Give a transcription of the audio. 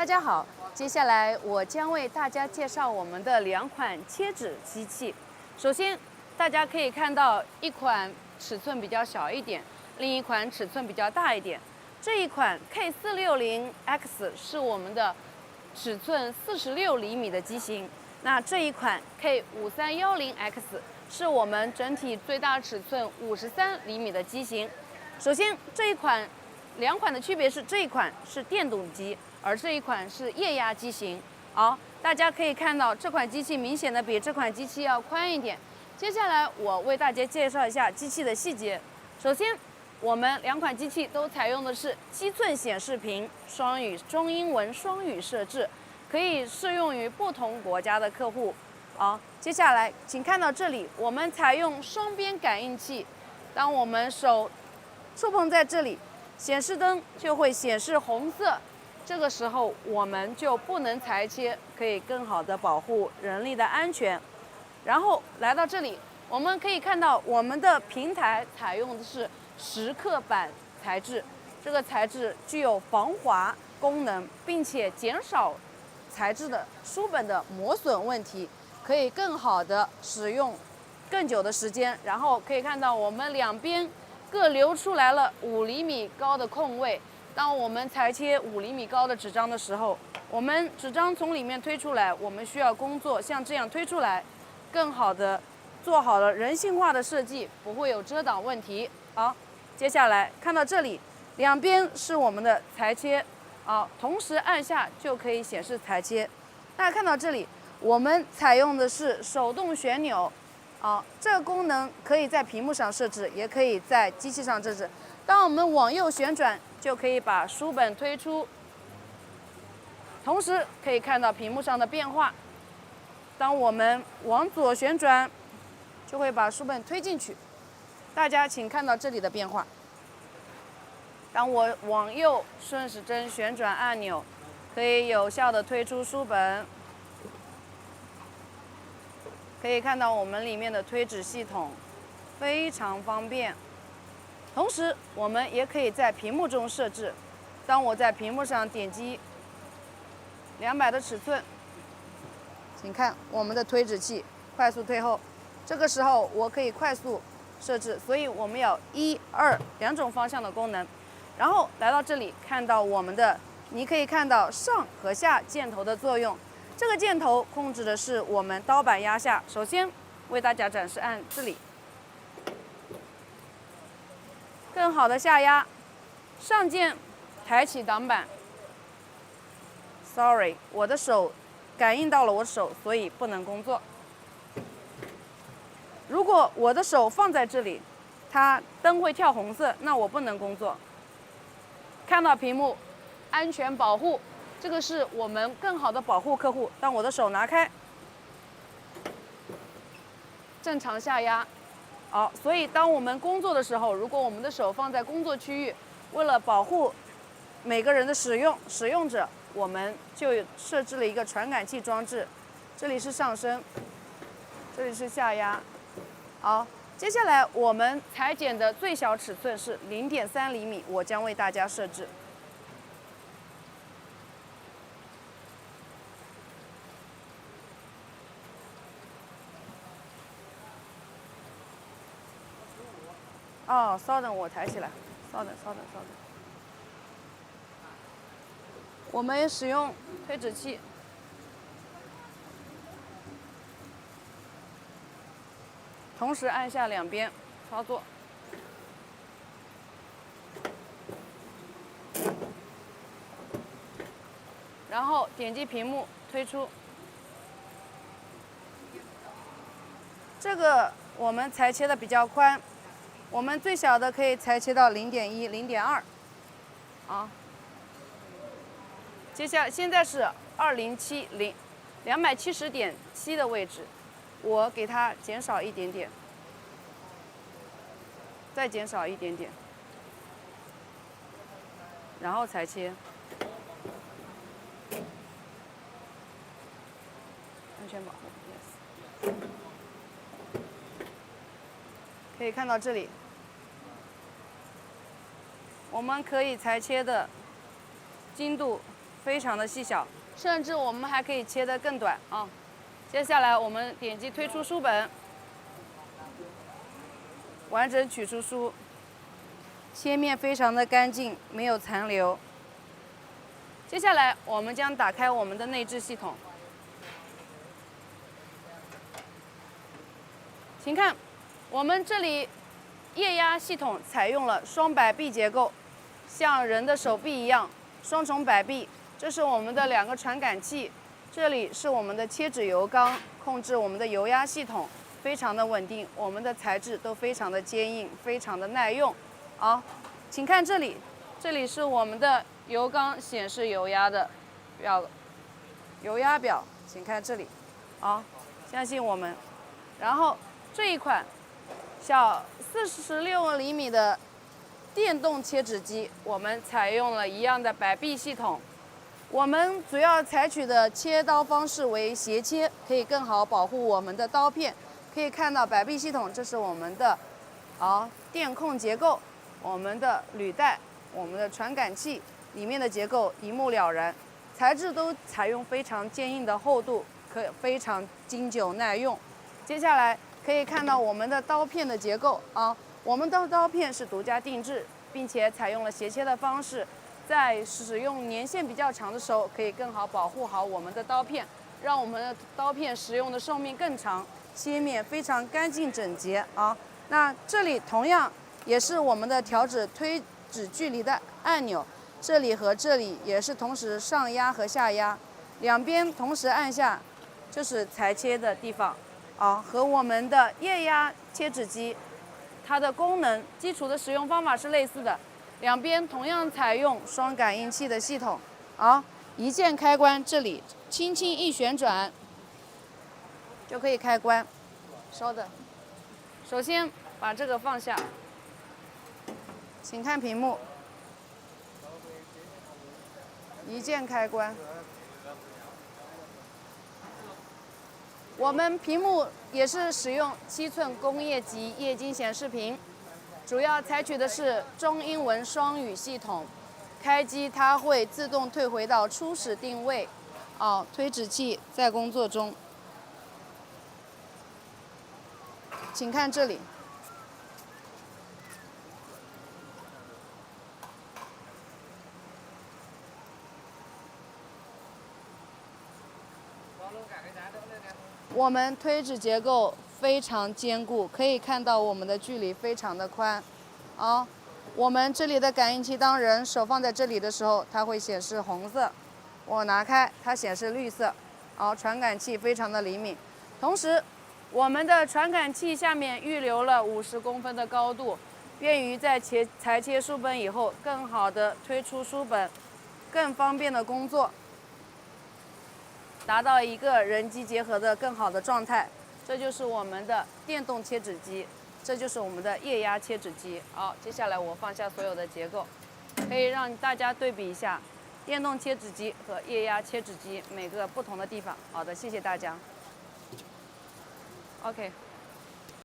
大家好，接下来我将为大家介绍我们的两款切纸机器。首先，大家可以看到一款尺寸比较小一点，另一款尺寸比较大一点。这一款 K460X 是我们的尺寸46厘米的机型，那这一款 K5310X 是我们整体最大尺寸53厘米的机型。首先，两款的区别是，这一款是电动机，而这一款是液压机型。好，大家可以看到这款机器明显的比这款机器要宽一点。接下来我为大家介绍一下机器的细节。首先，我们两款机器都采用的是7寸显示屏，双语中英文双语设置，可以适用于不同国家的客户。好，接下来请看到这里，我们采用双边感应器，当我们手触碰在这里，显示灯就会显示红色，这个时候我们就不能裁切，可以更好的保护人力的安全。然后来到这里，我们可以看到我们的平台采用的是蚀刻板材质，这个材质具有防滑功能，并且减少材质的书本的磨损问题，可以更好的使用更久的时间。然后可以看到我们两边各留出来了5厘米高的空位。当我们裁切5厘米高的纸张的时候，我们纸张从里面推出来，我们需要工作像这样推出来，更好的做好了人性化的设计，不会有遮挡问题。好，接下来看到这里，两边是我们的裁切，好，同时按下就可以显示裁切。大家看到这里，我们采用的是手动旋钮。好，这个功能可以在屏幕上设置，也可以在机器上设置。当我们往右旋转，就可以把书本推出，同时可以看到屏幕上的变化。当我们往左旋转，就会把书本推进去。大家请看到这里的变化。当我往右顺时针旋转按钮，可以有效的推出书本。可以看到我们里面的推纸系统非常方便。同时，我们也可以在屏幕中设置。当我在屏幕上点击200的尺寸，请看我们的推纸器快速退后。这个时候我可以快速设置，所以我们有1、2两种方向的功能。然后来到这里，看到我们的，你可以看到上和下箭头的作用。这个箭头控制的是我们刀板压下。首先为大家展示按这里，更好的下压。上键抬起挡板。Sorry， 我的手感应到了我的手，所以不能工作。如果我的手放在这里，它灯会跳红色，那我不能工作。看到屏幕，安全保护。这个是我们更好的保护客户。当我的手拿开，正常下压。好，所以当我们工作的时候，如果我们的手放在工作区域，为了保护每个人的使用者，我们就设置了一个传感器装置。这里是上升，这里是下压。好，接下来我们裁剪的最小尺寸是0.3厘米，我将为大家设置。哦，稍等，我抬起来。稍等。我们使用推纸器，同时按下两边操作。然后点击屏幕推出。这个我们裁切的比较宽。我们最小的可以裁切到0.1、0.2，啊。现在是270.7的位置，我给它减少一点点，再减少一点点，然后裁切。安全保护 ，yes。可以看到这里，我们可以裁切的精度非常的细小，甚至我们还可以切得更短啊。接下来我们点击推出书本，完整取出书，切面非常的干净，没有残留。接下来我们将打开我们的内置系统，请看，我们这里液压系统采用了双摆臂结构，像人的手臂一样，双重摆臂。这是我们的2个传感器，这里是我们的切纸油缸，控制我们的油压系统，非常的稳定。我们的材质都非常的坚硬，非常的耐用。好，请看这里，这里是我们的油缸显示油压的油压表，请看这里。好，相信我们。然后这一款小46厘米的电动切纸机，我们采用了一样的摆臂系统。我们主要采取的切刀方式为斜切，可以更好保护我们的刀片。可以看到摆臂系统，这是我们的电控结构，我们的履带，我们的传感器里面的结构一目了然。材质都采用非常坚硬的厚度，非常经久耐用。接下来可以看到我们的刀片的结构啊，我们的刀片是独家定制，并且采用了斜切的方式。在使用年限比较长的时候，可以更好保护好我们的刀片，让我们的刀片使用的寿命更长，切面非常干净整洁啊。那这里同样也是我们的调整推纸距离的按钮，这里和这里也是同时上压和下压，两边同时按下就是裁切的地方啊。和我们的液压切纸机，它的功能基础的使用方法是类似的。两边同样采用双感应器的系统，一键开关，这里轻轻一旋转就可以开关。稍等，首先把这个放下，请看屏幕，一键开关。我们屏幕也是使用7寸工业级液晶显示屏。主要采取的是中英文双语系统，开机它会自动退回到初始定位。推纸器在工作中，请看这里。我们推纸结构非常坚固，可以看到我们的距离非常的宽。我们这里的感应器，当人手放在这里的时候，它会显示红色；我拿开，它显示绿色。传感器非常的灵敏。同时，我们的传感器下面预留了50公分的高度，便于在裁切书本以后，更好的推出书本，更方便的工作，达到一个人机结合的更好的状态。这就是我们的电动切纸机，这就是我们的液压切纸机。好，接下来我放下所有的结构，可以让大家对比一下电动切纸机和液压切纸机每个不同的地方。好的，谢谢大家。OK。